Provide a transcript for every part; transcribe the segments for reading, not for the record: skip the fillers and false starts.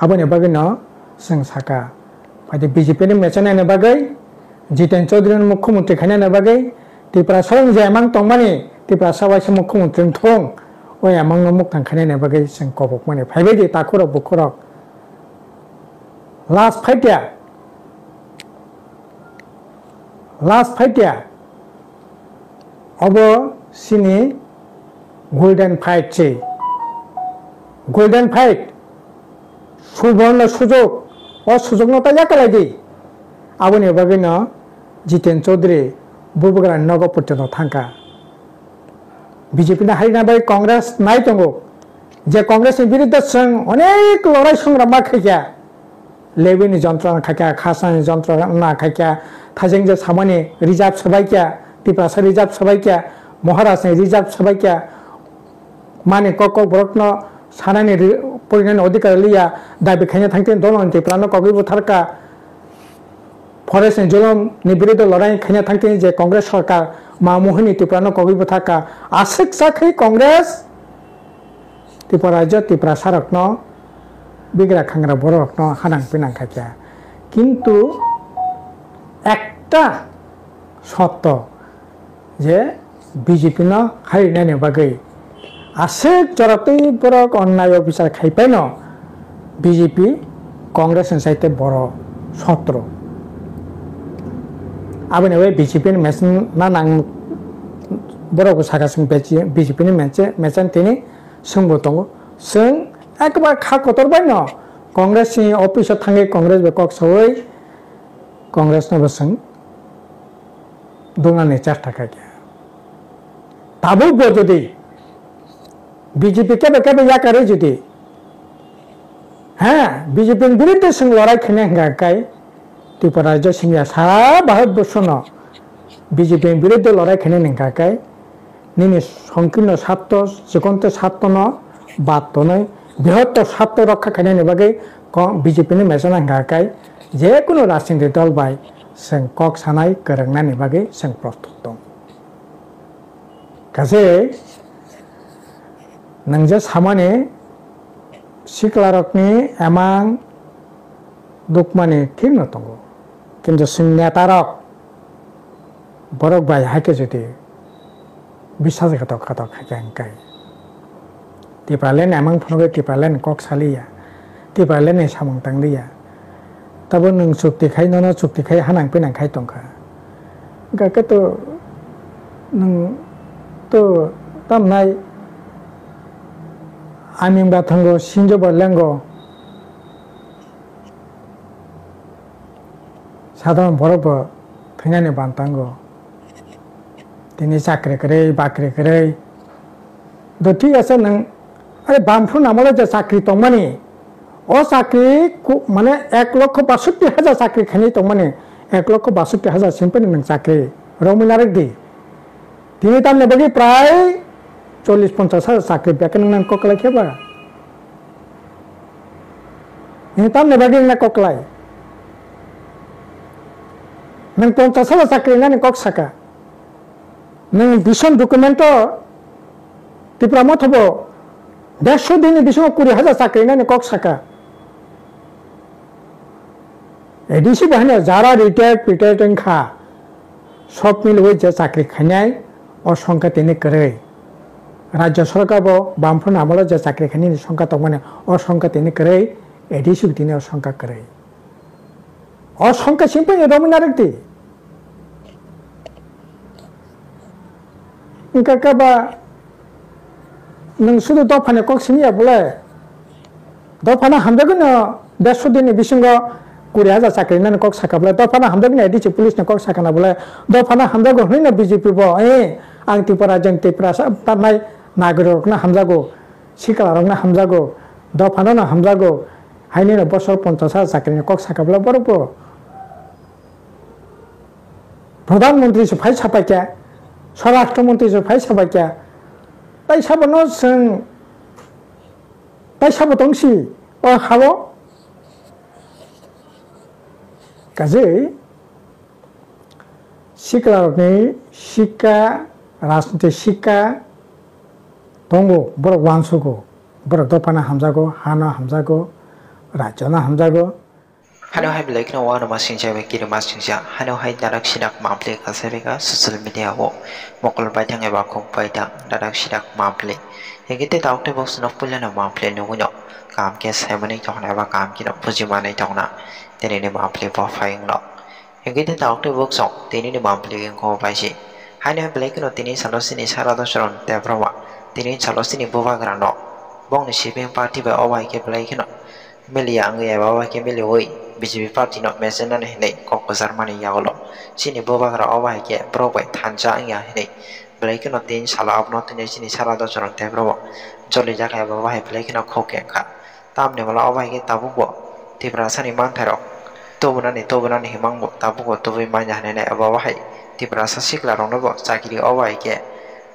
Abone bagai no sing saka. Pada BJP ni macam mana bagai? Jiten Chaudhary ni Mukhyamantri khaina bagai. Tripura sarang je amang tong mani. Tripura sawai se Mukhyamantri thong. Oi amang no muktang khaina bagai sing kobok mani. Phaibai di takurok bukurok. Last fight ya. Last fight ya. Abo sini golden fight ce. Golden fight. Suborno sujok. O sujok no ta yakalai di. Abone bagai no Jiten Chaudhary bubugra nogo putte no thangka. BJP na harina bai Congress nai tongo. Je Congress ni biruddhe sing onek lorai songram ma khaikya. Lebi ni jontrona khaikya, khasa ni jontrona khaikya, thajeng je samani reserve sabaikya, Tripura sa reserve sabaikya, Maharashtra ni reserve sabaikya. Mane kokok borokno sanani porinan odhikar liya dabi khaina thangten donon Tripura no kogi butharka forest ni jolom ni biruddhe lorai khaina thangten je Congress sarkar mamohini Tripura no kogi butharka asik sakhai Congress Tripura rajyo Tripura sarakno bigra khangra borokno hanang pinang khaikya. Kintu ekta sotto je BJP no harinani bagai asik joratui borok onnay officer khaipai no BJP Congress saite boro sotro. Abone we BJP ni mesin na nang borok saka sing BJP ni mesan tini sungbo tongo sing ekbar kha kotor bai no Congress ni office thange Congress bekok soi Congress no basing dongani chesta khaikya. Tabu bo jodi BJP kebe ya करे जुदी हाँ BJP ने बिरुद्ध संग लड़ाई खेलने का काय त्रिपुरा राज्य सिंह सारा भारत वर्ष न BJP ने बिरुद्ध लड़ाई खेलने का काय निने संकीर्ण सात्तो जिकोंते सात्तो न बात तो नहीं बृहत्त सात्तो रखा खेलने बगे BJP ने मैसेज का काय जे कुनो राजनीतिक दल बाय संग कॉक सानाई करंगना ने बगे संग प्रस्तुत कैसे नंजे सामाने सिकलारकनी एमां दुखमाने ठीक न तंगो किंतु सिंनेतारक बरक बाय हाके जुदि विश्वासघातक खातक हाके Tripura len एमां फनगे Tripura len कक सालिया Tripura len सामं तांगलिया तब नों चुक्ति खाय न चुक्ति खाय हानां पिनां खाय तंखा गाके तो नों तो तमनाय आमिं बाथंगो सिंजो बरलेंगो साधारण बरफ फैनानै बांतांगो दिनै चाकरी करे बाकरी करे तो ठीक আছে नों अरे बामफ्रु नामले जे चाकरी तंमानि ओ चाकरी माने 1,62,000 चाकरी खानि तंमानि 1,62,000 सिमपनि नों चाकरी रमिनारे दि दिनै तामने बगि प्राय 40-50,000 चाकरी बेकन नों कोकलाय खेबा नि तामने बगि ना कोकलाय नों 50,000 चाकरी ना कोक साका नों बिसन डकुमेंट Tripura मथबो 150 दिन बिसन 20,000 चाकरी ना कोक साका एडिसि बहने जारा रिटायर्ड खा सब मिलवे जे चाकरी खानाय और संख्या तिनि करे राज्य सरकार बामफ्रु नामले जे चाकरी खानि संख्या तंमाने और संख्या तिनि करे एडिसि तिनि और संख्या करे और संख्या सिम्पल रमिनारेक्ति इनका कबा नों सुदु दफाने कक सिनिया बोले दफाना हामजागोन 150 दिन बिसिंगो 20,000 चाकरी ना कक साका बोले दफाना हामजागोन एडिसि पुलिस ने कक साका ना बोले दफाना हामजागो होइना बीजेपी बो आं त्रिपुरा जों त्रिपुरा तानाय नागरिकना हामजागो सिकलारकना हामजागो दफाना हामजागो हाइने बसर 50,000 चाकरी कक साका बोले बरबो प्रधानमंत्री से फाइ सापाक्या स्वराष्ट्र मंत्री से फाइ सापाक्या ताइ साबनो जों ताइ साबो दंसि ओ हाबो गाजै सिकलारकनि शिक्षा राजनीति शिक्षा दंगो बरक वांसुगो बरक दफाना हामजागो हाना हामजागो राजना हमजागो Hano hai black no one masing jabe kiri masing ja hano hai darak sidak maple kasarega social media wo mokol baitang eba kok baitang darak sidak maple hegite taukte box no pula no maple no no kam ke semani tokna ba kam ki no puji manai tokna tene ne maple ba faing no hegite taukte box so tene ne maple gen ko baisi hano black no tini salosini sarado sharon tebroma tini salosini boba grano bong ni shipping party ba awai ke black no Melia angya bawa ke meli woi BJP party no mesena ne nei kok Germany yagolo sini boba gra oba ke pro bai thanja angya nei blake no tin sala abno tin sini sara do choron te pro joli jaka bawa he blake no khoke kha tam ne bala oba ke tabu bo tibra sani man tharo to buna ni himang bo tabu bo to bai man ja ne bawa he tibra sa sikla rong no bo chakiri oba ke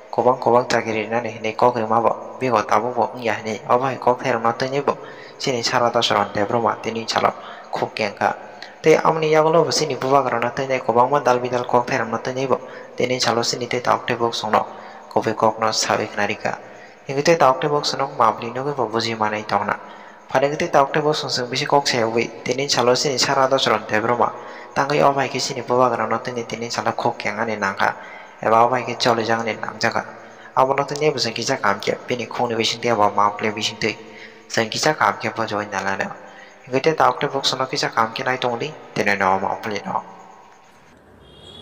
kobang chakiri na ne nei kok ma bo bigo tabu bo angya nei oba he kok thero no tin bo sini sara do choron te pro ma tini chalo khuk kengka te amni yagolo sini buba garana te ne kobang ma dal bidal kok theram na te nebo teni chalo sini te taukte bok sono kobe kok no sabik narika ingite taukte bok sono mabli no go buji manai tawna phane gite taukte bok song bisi kok sewi teni chalo sini sara do chron te broma tangai obai ke sini buba garana te ne teni chalo khok kenga ne nangka eba obai ke chole jang ne nangjaga abono te ne busan kija kam ke pini khone bising te ba maple bising te sang kija kam ke bo join nalana Gite taukte box no kisa kam ki nai tongli tene no ma pli no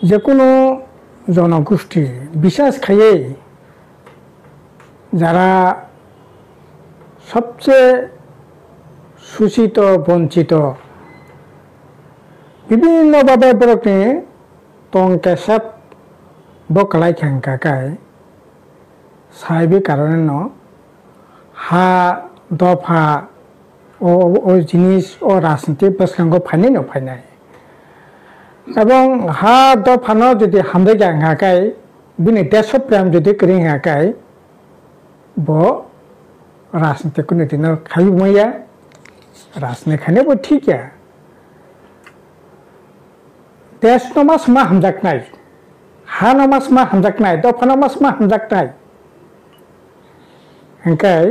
যে কোনো জনগোষ্ঠী বিশ্বাস খাইয়ে যারা সবচেয়ে শোষিত বঞ্চিত বিভিন্নভাবে বরকনি তংকে সব বকলাই খেঙ্কাকায় সাহেবি কারণে ন হা দফা ও জিনিস ও রাজনীতি বসকাঙ্গ ফাইনাই ন ফাইনাই এবং হা দফানো যদি হামদে গাঙ্গাকায় বিনি দেশপ্রেম যদি করি হাকায় ব রাজনীতি কোনো দিন খাই মইয়া রাজনীতি খানে ব ঠিক দেশ নমাস মা হামজাক নাই হা নমাস মা হামজাক নাই দফা নমাস মা হামজাক নাই হাঙ্কায়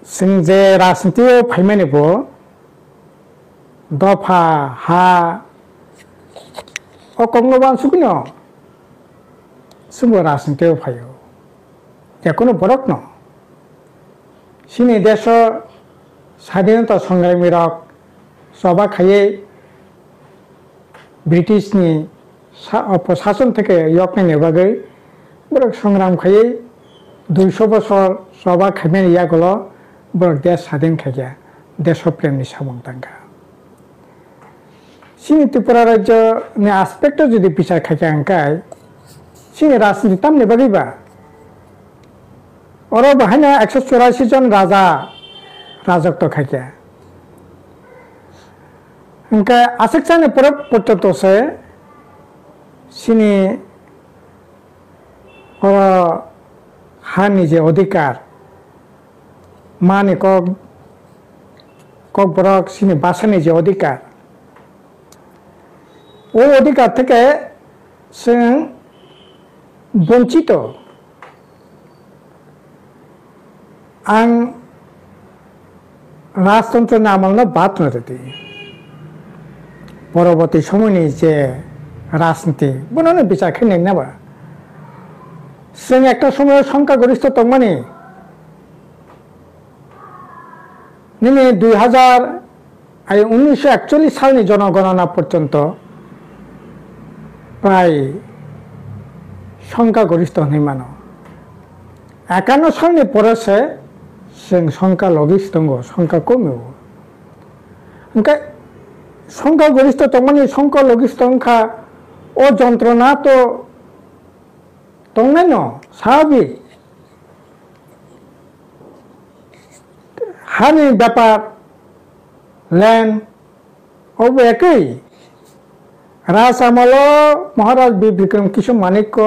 जों जे राजनीतियाव फाइमानिबो दफा हा अकंगबान सुकिनो सुबो राजनीतियाव फायो जेकुनो बरक न सिनि देश स्वाधीनता संग्रामी रक सभा खाये ब्रिटिशनि प्रशासन থেকে यकने बागै बरक संग्राम खाये 200 বছর सभा खाइमेन यागलो बरक देश स्वाधीन खाइया देशप्रेमनि सामंतांगा सिनि त्रिपुरा राज्यनि आस्पेक्ट जुदि बिचार खाइया अंकाय सिनि राजनीति तामने बागैबा और बाहायना 184 जन राजा राजत्व खाइया अंका आसेक्साने परब पर्यंत से सिनि हानि जे अधिकार माने কক বরক সিনি বাসানি যে অধিকার ও অধিকার থেকে जों বঞ্চিত आं राजतंत्र आमलनो बात नदी परवर्ती समयनि जे राजनीति बनानो बिचार खेलनाय नाबा जों একটা সময় সংখ্যাগরিষ্ঠ তংমানি নিনে 1941 সালनि জনগণনা পর্যন্ত প্রায় সংখ্যাগরিষ্ঠ হইমানো 51 সালनि পরেছে जों সংখ্যালঘিষ্ঠ সংখ্যা কমেও ओंखाय সংখ্যাগরিষ্ঠ তংমানি সংখ্যালঘিষ্ঠ সংখ্যা ও যন্ত্রণা তো तंगनाय न स्वाभाविक हानि व्यापार लैंड अब एक राज आमल महाराज बी विक्रम किशोर माणिक्य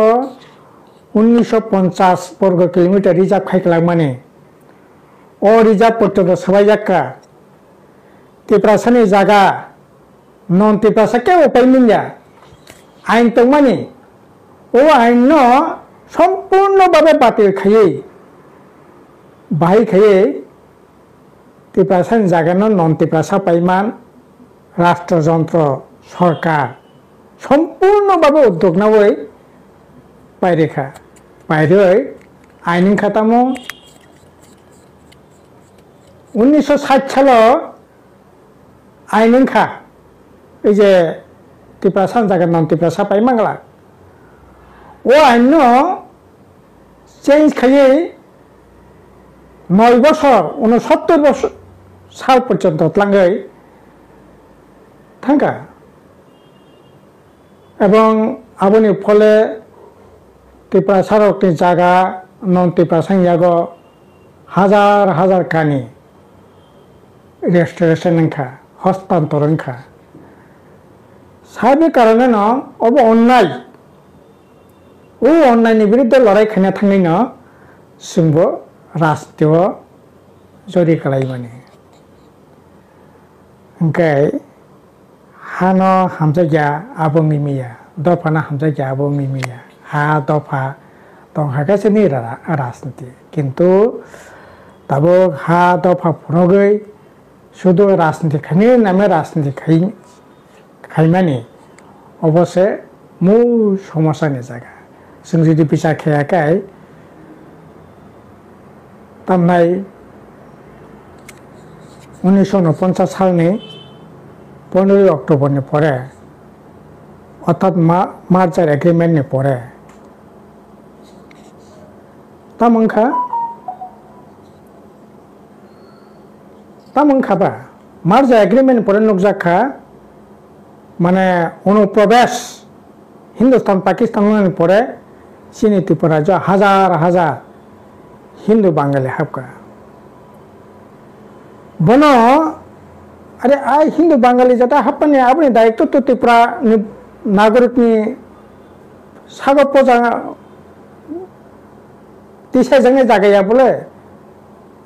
1950 वर्ग किलोमीटर रिजार्व खाइखला माने ओ रिजार्व पर्यंत सबाई जाक्का तिप्रासानि जागा नन तिप्रासा के उपाय मिल्या आइन तंगमानि ओ आइन सम्पूर्ण भावे बातिल खाइए बाहाय खाइए ত্রিপুরা জায়গানো নন ত্রিপুরা সাপাইমান রাষ্ট্রযন্ত্র সরকার সম্পূর্ণভাবে উদ্যোগ নেওয়াই বাইরেখা বাইরে আইন খাতামো 1960 সাল আইন খা এই যে ত্রিপুরা জায়গা নন ত্রিপুরা সাপাই মাংলা ও আইন চেঞ্জ খাইয়ে 9 বছর 69 বছর সাল পর্যন্ত লাঙ্গাই থাকা এবং আবনি ফলে ত্রিপুরা সারকনি জায়গা নন ত্রিপুরা সাংয়াগ হাজার হাজার কানি রেস্টোরেশন খা হস্তান্তরণ খা সাহেবের কারণে ন অব অন্যায় ও অন্যায়নি বিরুদ্ধে লড়াই খাইনা থাঙ্গি ন সিংহ রাষ্ট্রীয় জরি কালাই মানে ओंखाय हानो हामजाया आबो मिमिया दफाना हामजाया आबो मिमिया हा दफा दंहागासिनो राजनीति किन्तु दाबो हा दफा फुरगै शुधु राजनीति खानि नामे राजनीति खाइमानि अबसे मू समस्यानि जागा जों जुदि बिसा खायाखै तामनाय 1949 সালनि 15 অক্টোবরनि পরে অর্থাৎ মার্চার এগ্রিমেন্টनि পরে তামংখাবা মার্চার এগ্রিমেন্ট পরে নুকজাখা মানে অনুপ্রবেশ হিন্দুস্তান পাকিস্তানের পরে চিনি ত্রিপুরা হাজার হাজার হিন্দু বাঙালি হাবকা বনো আরে আই হিন্দু বাঙালি যাতে হাপ্পানি আপনি দায়িত্ব তো ত্রিপুরা নাগরিকনি সাগর প্রজা দিশায় জাঙ্গে জাগাইয়া বলে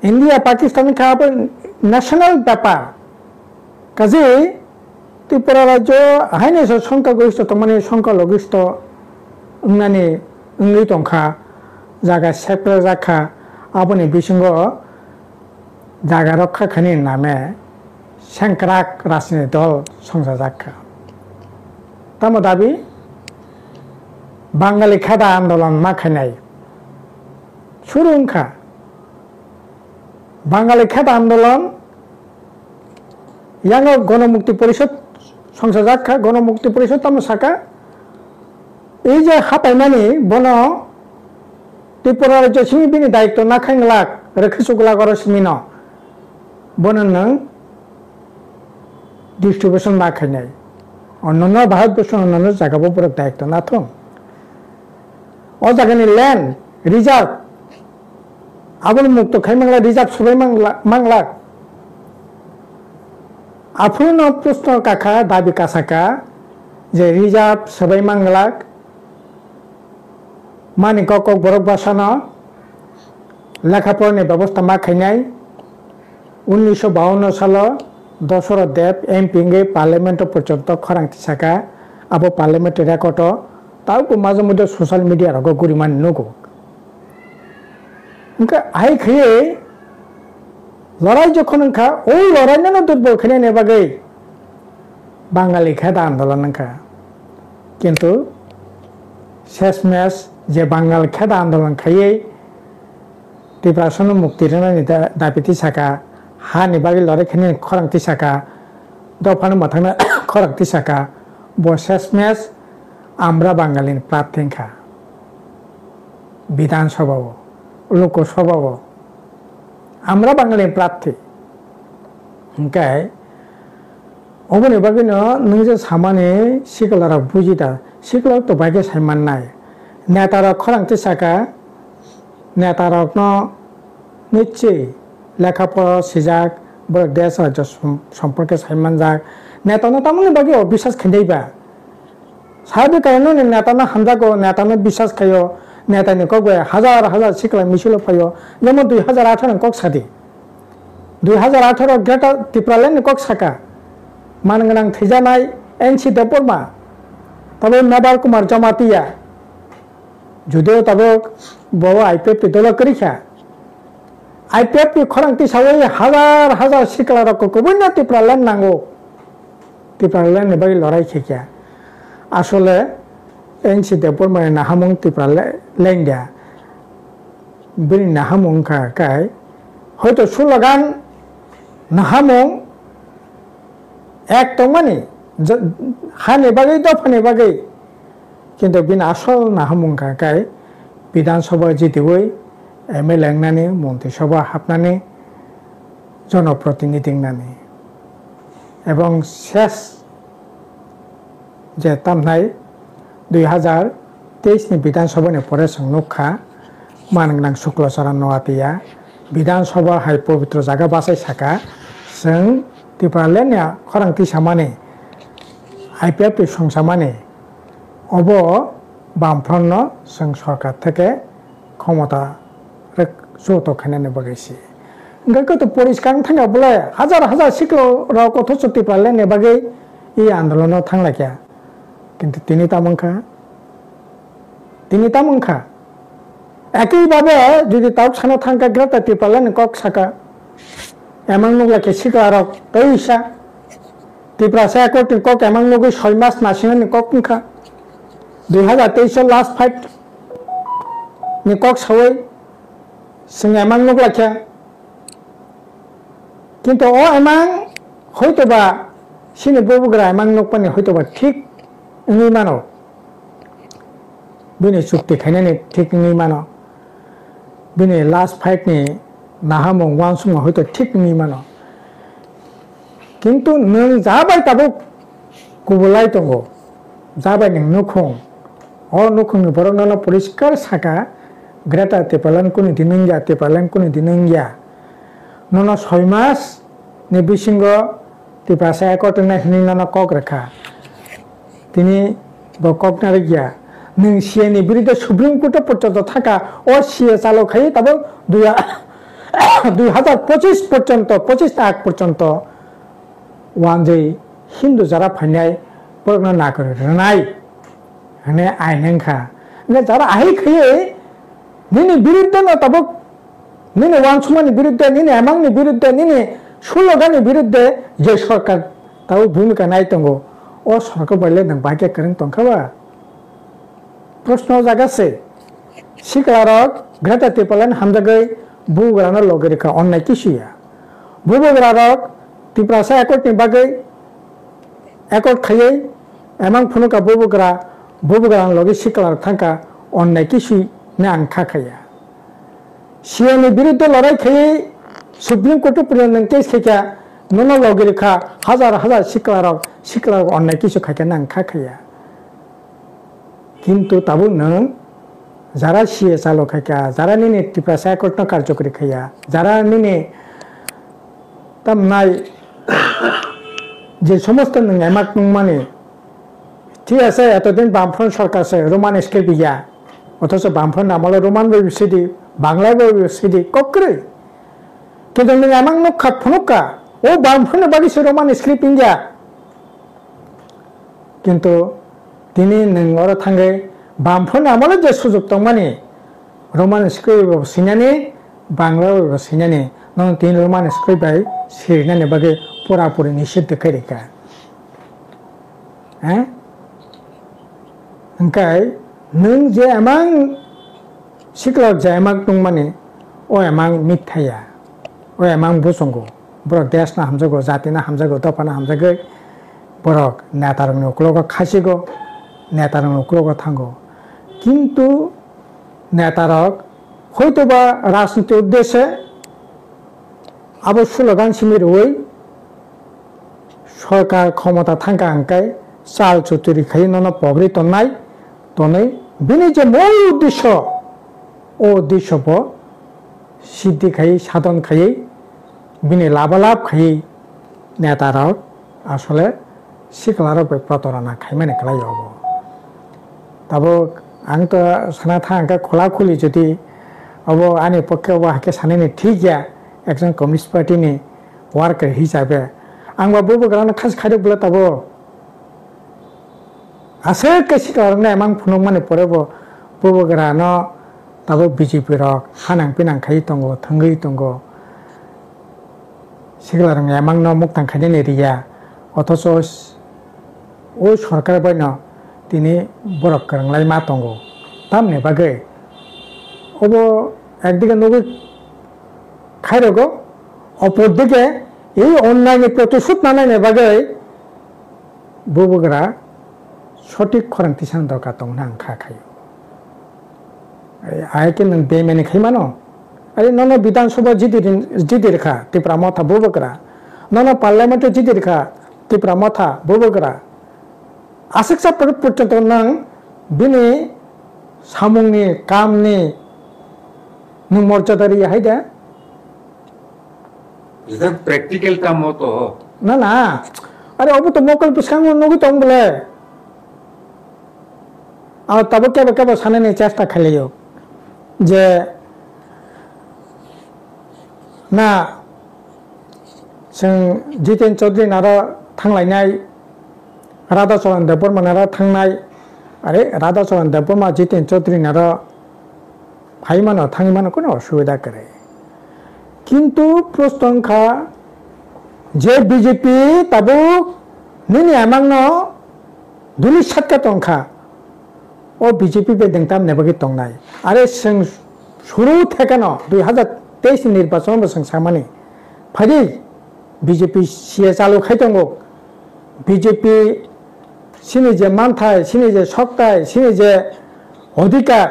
ইন্ডিয়া পাকিস্তান খাওয়া ন্যাশনাল ব্যাপার কাজে ত্রিপুরা রাজ্য হাইনে সংখ্যাগরিষ্ঠ মানে সংখ্যালঘিষ্ঠ উন্নানি উঙ্গি টংখা জায়গা সেপ্রে রাখা আপনি বিসঙ্গ জায়গা রক্ষা খানি নামে সেংক্রাক রাজনীতি দল সংসার যাখা তাম দাবি বাঙালি খেদা আন্দোলন মাখাইনাই শুরু উনখা বাঙালি খেদা আন্দোলন ইয়াং গণমুক্তি পরিষদ সংসার যাখা গণমুক্তি পরিষদ তাম সাকা এই যে হাপাইমানি বন ত্রিপুরা রাজ্য সিমিবিনি দায়িত্ব না খাইলাক রেখেসুগুলা করো সিমিন বনন ডিস্ট্রিবিউশন না খাইনাই অন্যান্য ভারতবর্ষের অন্যান্য জায়গাবো পুরো দায়িত্ব না থং ও জায়গানি ল্যান্ড রিজার্ভ আবল মুক্ত খাইমাংলা রিজার্ভ সবাই মাংলাক আফুন প্রশ্ন কাখা দাবি কাছাকা যে রিজার্ভ সবাই মাংলাক মানিক বরক বাসানো লেখাপড়ার ব্যবস্থা মা খাইনাই 1952 সাল দশরথ দেব এমপি পার্লামেন্ট পর্যন্ত খরাংতি সাকা আবো পার্লামেন্ট রেকর্ড তাও মাঝে মধ্যে সোশ্যাল মিডিয়ার গরিমান নগো আই খেয়ে লড়াই যখন ওই লড়াই না দুর্বল খেয়ে নেবাগে বাঙালি খেদা আন্দোলন কিন্তু শেষ ম্যাচ যে বাঙালি খেদা আন্দোলন খাইয়ে ত্রিপুরা মুক্তির দাবিতি সাকা হানি বাকি লড়াই খেয়ে খরাংতি সাকা দফানো মাথানো খরাংতি সাকা শেষ ম্যাচ আমরা বাঙালির প্রার্থী খা বিধানসভাও লোকসভাও আমরা বাঙালির প্রার্থী ওंखाय অবনি বাকি নজে সামানে সিকলারা বুঝিতা সিকলার তো বাইকে সাইমান নাই নেতারা খরাংতি সাকা নেতারক নিশ্চয়ই লেখাপড়া সিজাক দেশ রাজ্য সম্পর্কে সাইমান যাক নেতানো তামনি বাকি অবিশ্বাস খেদাইবা সাহায্য কারণে নেতানো হামজাগো নেতানো বিশ্বাস খাইও নেতানি কক হাজার হাজার সিকলা মিছিল ফাইও যেমন 2018 কক সাদি 2018 গ্রেটার ত্রিপুরাল্যান্ড কক সাকা মানগোनां थैजानाय एनसी देवबर्मा तब नबार कुमार जमातिया जुदिও तब बो आईपीएफ दल करिखा IPF খরাংটি সাওয়াই হাজার হাজার সিকলারক কবুনা ত্রিপুরা ল্যান্ড নাঙ্গো ত্রিপুরা ল্যান্ড বাকি লড়াই খেকিয়া আসলে এনসি দেবর মানে নাহামং ত্রিপুরা ল্যান্ডা বিনি নাহামং কাই হয়তো সুলগান নাহামং এক তো মানে হানে বাকি দফানে বাকি কিন্তু বিনি আসল নাহামং কাই বিধানসভা জিতিবই MLA लेंनानै मन्त्रिसभा हाबनानै जनप्रतिनिधि नानै এবং শেষ যে তামনাই 2023 नि বিধানসভাनि পরে সংনুখা मानगोनां शुक्लचरण नवातिया विधानसभा हाय पवित्र जागा बासाय साका जों टिप्रालेनिया खरांथि सामाने IPF সংসামাने अब बामफ्रन्न जों सरकार থেকে ক্ষমতা যৌথ খানানে বাগাইছে গত পরিষ্কার থাকা বলে হাজার হাজার শিখলো কত চুক্তি পারলেন এবারে এই আন্দোলন থাকলাকিয়া কিন্তু তিনি তামংখা একইভাবে যদি তাও সানো থাকা গ্রেপ্তার পারলেন কক সাকা এমন নগলাকে শিখলারক তৈসা ত্রিপুরা এক কক এমন নগৈ 6 মাস নাসিনানি কক মুখা 2023 last fight ni kok sawai sing emang nuk lakya কিন্তু ও emang হয়তো বা সিনে ববুগরা emang nuk pani হয়তো বা ঠিক নি মানো বিনি চুক্তি খাইনানি ঠিক নি মানো বিনি লাস্ট ফাইট নি নাহামং ওয়ানসুং হয়তো ঠিক নি মানো কিন্তু নং যাবাই তাবো কুবলাই দंगो যাবাই নং নুখং ও নুখংनि বরংনালা পরিষ্কার সাকা Greta tepalan kuni dinengya tepalan kuni dinengya nono 6 mas ni bisingo tipasa ekotena hinina kok rekha tini bokok naregya ning sieni biride supreme court পর্যন্ত থাকা ও সিএ চালক খাই তবে 2025 পর্যন্ত 25 আগ পর্যন্ত ওয়ানজে হিন্দু যারা ফাইনাই প্রজ্ঞা না করে নাই মানে আইনখা মানে যারা আই খাইয়ে নিনি বিরুদ্ধে না তবে নিনি ওয়ানসুমানি বিরুদ্ধে নিনি এমাংনি বিরুদ্ধে নিনি সুলগানি বিরুদ্ধে যে সরকার তাও ভূমিকা নাই তঙ্গো ও সরকার বললে নং বাইকে করেন তংখাবা প্রশ্ন জাগাছে শিকলারক গ্রেটা টিপালেন হামজাগৈ বুগরানো লগেরিকা অন্যায় কিসুয়া বুবগরারক টিপ্রাসা একটনি বাগৈ একট খাইয়ে এমাং ফুনুকা বুবগরান লগে শিকলার থাকা অন্যায় কিসুই ने आंखा खाया सियानि विरुद्ध लड़ाई खाई सुप्रीम कोर्ट पर्यंत केस खाया नोनो लगेरिखा हजार हजार सिकलार अन्याय किसु खाया आंखा खाया किंतु ताबो नों जारा सिए चालक खाया जारा निने टिप्रासा कोर्ट कार्यकरी खाया जारा निने तामनाय जे समस्त नों एमाक माने ठीक আছে এতদিন বামফ্রন্ট সরকার আছে রোমান স্কেল বিয়া অথচ বামফ্রন্ট আমলে রোমান বইবিসিডি বাংলা বইবিসিডি ককরে কিন্তু নং এমাং নখা ফনুকা ও বামফ্রন্ট বাগিছে রোমান স্ক্রিপ্ট ইন্ডিয়া কিন্তু তিনি নংর থাঙ্গে বামফ্রন্ট আমলে যে সুযোগ দं মানে রোমান স্ক্রিপ্ট সিনানি বাংলা সিনানি নং তিন রোমান স্ক্রিপ্ট বাই সিরনানি বাগে পুরাপুরি নিষিদ্ধ করেকা হ্যাঁ ओंखाय नों जे एमां सिक्लार जे एमां दं माने ओ एमां मिथाया ओ एमां बुसंगो बरक देशना हामजागो जातिना हामजागो दफाना हामजागो बरक नेतारंनि उक्लग खासिगो नेतारंनि उक्लग थांगो किंतु नेतारक हयतोबा राजनीति उद्देश्य आबो सुलगान सिमिर ओई सरकार क्षमता थांगा आंकाय चाल चुतुरि खाई नन पगरि तन्नाय तनै बिनि जे मूल उद्देश्य ओ उद्देश्य सिद्धि खाई साधन खाई बिनि लाभालाभ खाई नेतारक आसले सिखलारक प्रतारणा खाई माने खालाय हबो तबो आं तो साना थांगा खोला खुली जुदि अब आंनि पक्षे अब हाके सानैनि ठीक गया एकजन कम्युनिस्ट पार्टीनि वार्कार हिसाबै आंबा बुबुग्रानो खास खादोब्ला तबो आसे केसिकारने एमां फुनुमाने परेबो बुबुग्रानो tabo BJP rok hanang pinang khai tongo thangai tongo siglarang emang no muktang khai ne riya othoso o sarkar baino tini borok kranglai ma tongo tamne bagai obo একদিকে নবী খাইরগো অপরদিকে এই অনলাইনে প্রতিশোধ না নেয় বাগে বুবুগরা সঠিক খরান্তি সান দরকার দं না খা খাই আইকে নং বেমেনে খাইমানো আরে নন বিধানসভা জিদির খা ত্রিপুরা মথা বুবুগরা নন পার্লামেন্টে জিদির খা ত্রিপুরা মথা বুবুগরা আশিকসা পর্যন্ত নং বিনি সামুংনি কামনি nung morjadari ya haida itu practical kamu tuh na are obo to mokal biskang nugi tong bole আর তবে কেবল সামনে চেষ্টা খেলেও যে না जों जितेन चौधरी नारा थांलायनाय राधा चौहान देवबर्मा नारा थांनाय आरे राधा चौहान देवबर्मा जितेन चौधरी नारा फाइमानो थांगिमानो कोनो असुविधा करे किंतु प्रस्तंखा जे बीजेपी तबो निनि आमांनो दुनि सातका तंखा ओ बीजेपी बे देंताम नेबगि तंनाय आरे जों शुरू थेकानो 2023 निर्वाचन बसं सामानि फारि बीजेपी सिए चालू खाइतंगो बीजेपी सिनि जे मानथाय सिनि जे सक्ताय सिनि जे अधिकार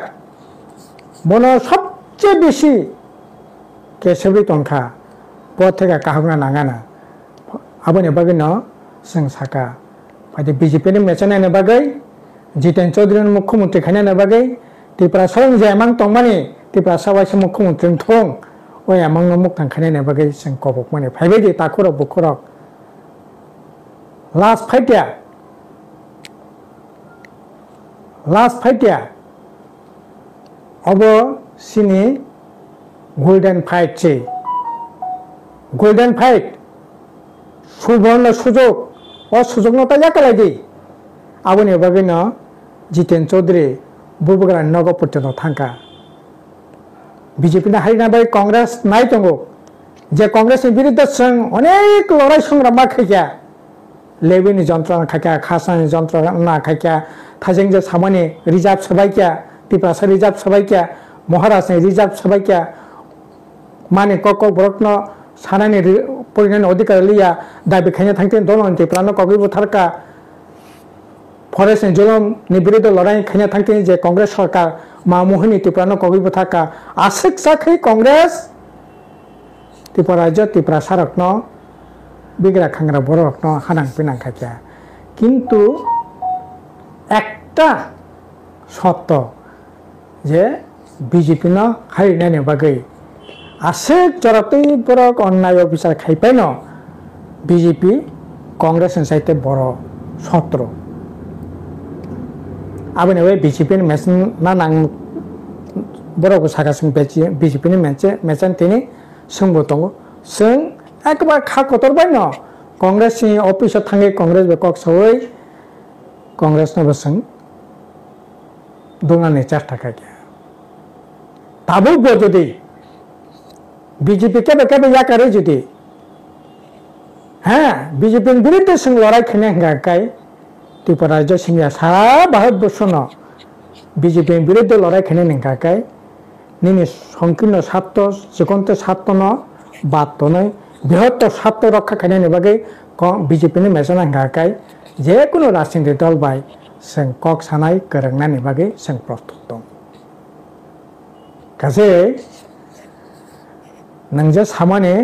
মনে সবচেয়ে বেশি কেশবী তংখা পথ থেকে কাহনা নাঙানা আবনে বাগৈ ন जों साका फायदे बीजेपी मेचना ने बागै जितेन चौधरी मुख्यमंत्री खाने ने बागै त्रिपुरा सरं जे आमां तंमानि त्रिपुरा साबाइसे मुख्यमंत्री थं ओय आमां न मुक्तां खाने ने बागै जों कबक माने फाइबायदि ताखुरक बुखुरक लास्ट फाइटिया अब सिनी गोल्डन फाइट चे गोल्डन फाइट सुबर्ण सुजोग और सुजोगनता याकालायदि आबोनि बागै न जितेन चौधरी बुबुगरा नगो पर्यन्त थांका बीजेपी ना हारिना बाय कांग्रेस नाय दंगो जे कांग्रेस नि बिरुद्ध जों अनेक लड़ाई संग्राम खायखा लेबिनि जन्त्रना खायखा खासानि जन्त्रना खायखा थाजों जे सामानि रिजार्व सबायखा त्रिपुरा रिजार्व सबायखा महाराष्ट्र रिजार्व सबायखा माने कक बरकन सानानि परिणाम अधिकार लिया दाबि खायनो थांथेन दलन त्रिपुरानो कगै बुथारका फरेस्ट जुलम नि बिरुद्ध लड़ाई खायनो थांथेन जे कांग्रेस सरकार मामोहनी त्रिपुरानो कगै बुथारका आसिक साखै कांग्रेस त्रिपुरा राज्य त्रिपुरा सारकनो बिग्रा खांग्रा बरकनो हानां पिनां खायखा किन्तु एकटा सत्य जे बीजेपी न हारिनायनि बागै आसिक जरातै बरक अन्याय अफिसार खायपाय न बीजेपी कांग्रेस साइते बर शत्रु आबोनि वे बीजेपी नि मेसन ना नां बरक सागासिं बीजेपी नि मेसन तिनि सोंबो दङ जों एकबार खा कतरबाय न कांग्रेस नि अफिस थाङै कांग्रेस बेकक सबै कांग्रेस न बसं दंगानि चेष्टा खायखा ताबो जदि बीजेपी केबे याकारे जुदि हाँ बीजेपी बिरुद्ध जों लड़ाई खाने हंगाखाय त्रिपुरा राज्य सिंह सारा भारतवर्ष न बीजेपी बिरुद्ध लड़ाई खाने हंगाखाय निनि संकीर्ण स्वार्थ जिकन्त स्वार्थ न बातनै बृहत्तर स्वार्थ रक्षा खाने बागै बीजेपी नि मेचना हंगाखाय जेकुनु राजनीतिक दल बाय जों कक सानाय गोरोंनायनि बागै जों प्रस्तुत दं गासै नोंजे सामानि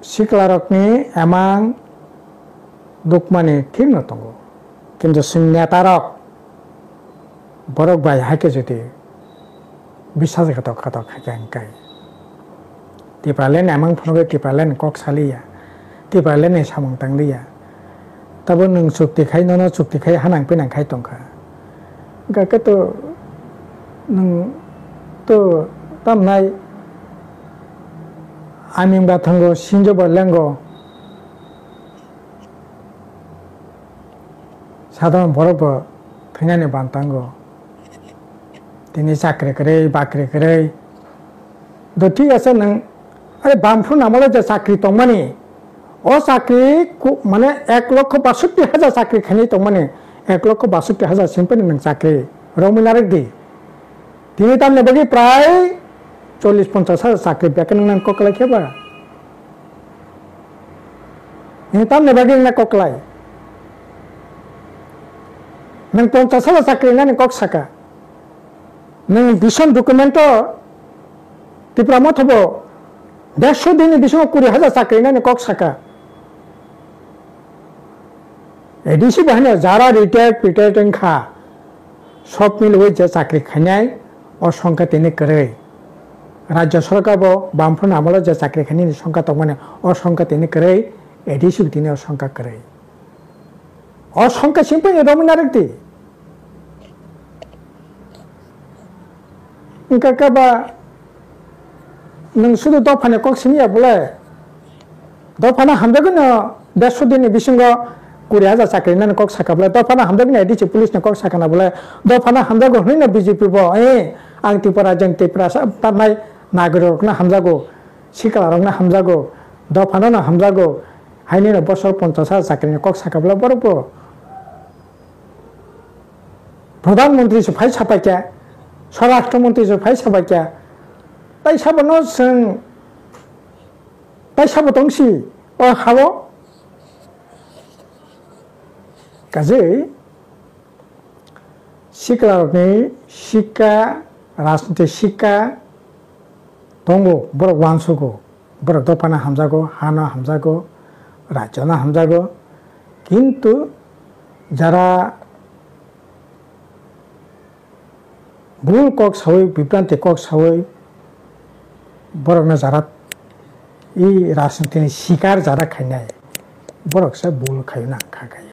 सिक्लारकनि एमां दुखमानि ठीक न दङ किन्तु जों नेतारक बरक बाय हायके जुदि বিশ্বাসঘাতক खायखाय त्रिपुरालेन एमां फनगै त्रिपुरालेन कक सालिया त्रिपुरालेन सामं तांलिया तबो नों चुक्तिखाय न चुक्तिखाय हानां फैनांखाय दंखा गाके तो नों तो तामनाय आमिंबा थांगो सिंजो बरलेंगो साधारण बरफ थैनानै बान्तांगो তিনি চাকরি করে বাকরি করে তো ঠিক আছে নং আরে বামফ্রন্ট আমলে যে চাকরি তংমানি ও চাকরি মানে 1,62,000 চাকরি খানি তংমানি 1,62,000 সিম্পনি নং চাকরি রমিনারেক দি তিনি তার নেবাগি প্রায় 40-50,000 চাকরি বেকে নং ককলাই খেবা ini tam nebagi na koklai nang 50,000 চাকরি না কক সাকা nang vision documento tipramot hobo 150 দিনে vision 20,000 চাকরি না কক সাকা এডিসি বাহানে যারা রিটায়ার্ড খা সব মিল হয়ে যে চাকরি খাইনাই অসংখ্যা তিনি করে রাজ্য সরকার বামফ্রন্ট আমলে যে চাকরি খানি সংখ্যা তো মানে অসংখ্যা তিনি করে এডিসি তিনি অসংখ্যা করে অসংখ্যা সিম্পল রমিনারেকটি কাবা नों शुद्ध दफाने कक सिनिया बोले दफाना हामदगन 150 दिन बिसंग 20,000 चाकरी ना कक साका बोले दफाना हामदगन एडिसि पुलिस ने कक साका ना बोले दफाना हामदगन होइना बीजेपी बो आं तिपरा जों तिपरा पारनाय नागरिक ना हामजागो सिकालारक ना हामजागो दफाना ना हामजागो हाइने बसर 50,000 चाकरी ने कक साका बोले बरबो प्रधानमंत्री से फाइ सापाइया स्वराष्ट्र मंत्री से फाइ सापाइया তাই সাবনো जों তাই সাবো দंसि अ हावो কাজে सिक्लारनि शिक्षा राजनीति शिक्षा दंगो बरक वानसुगो बरक दफाना हामजागो हाना हामजागो राज्यना हामजागो किन्तु যারা ভুল কক সাवै বিভ্রান্তি কক সাवै बरकना जारा ई राजनीतिनि शिकार जारा खायनाय बरकसा भूल खायो ना खाखायो।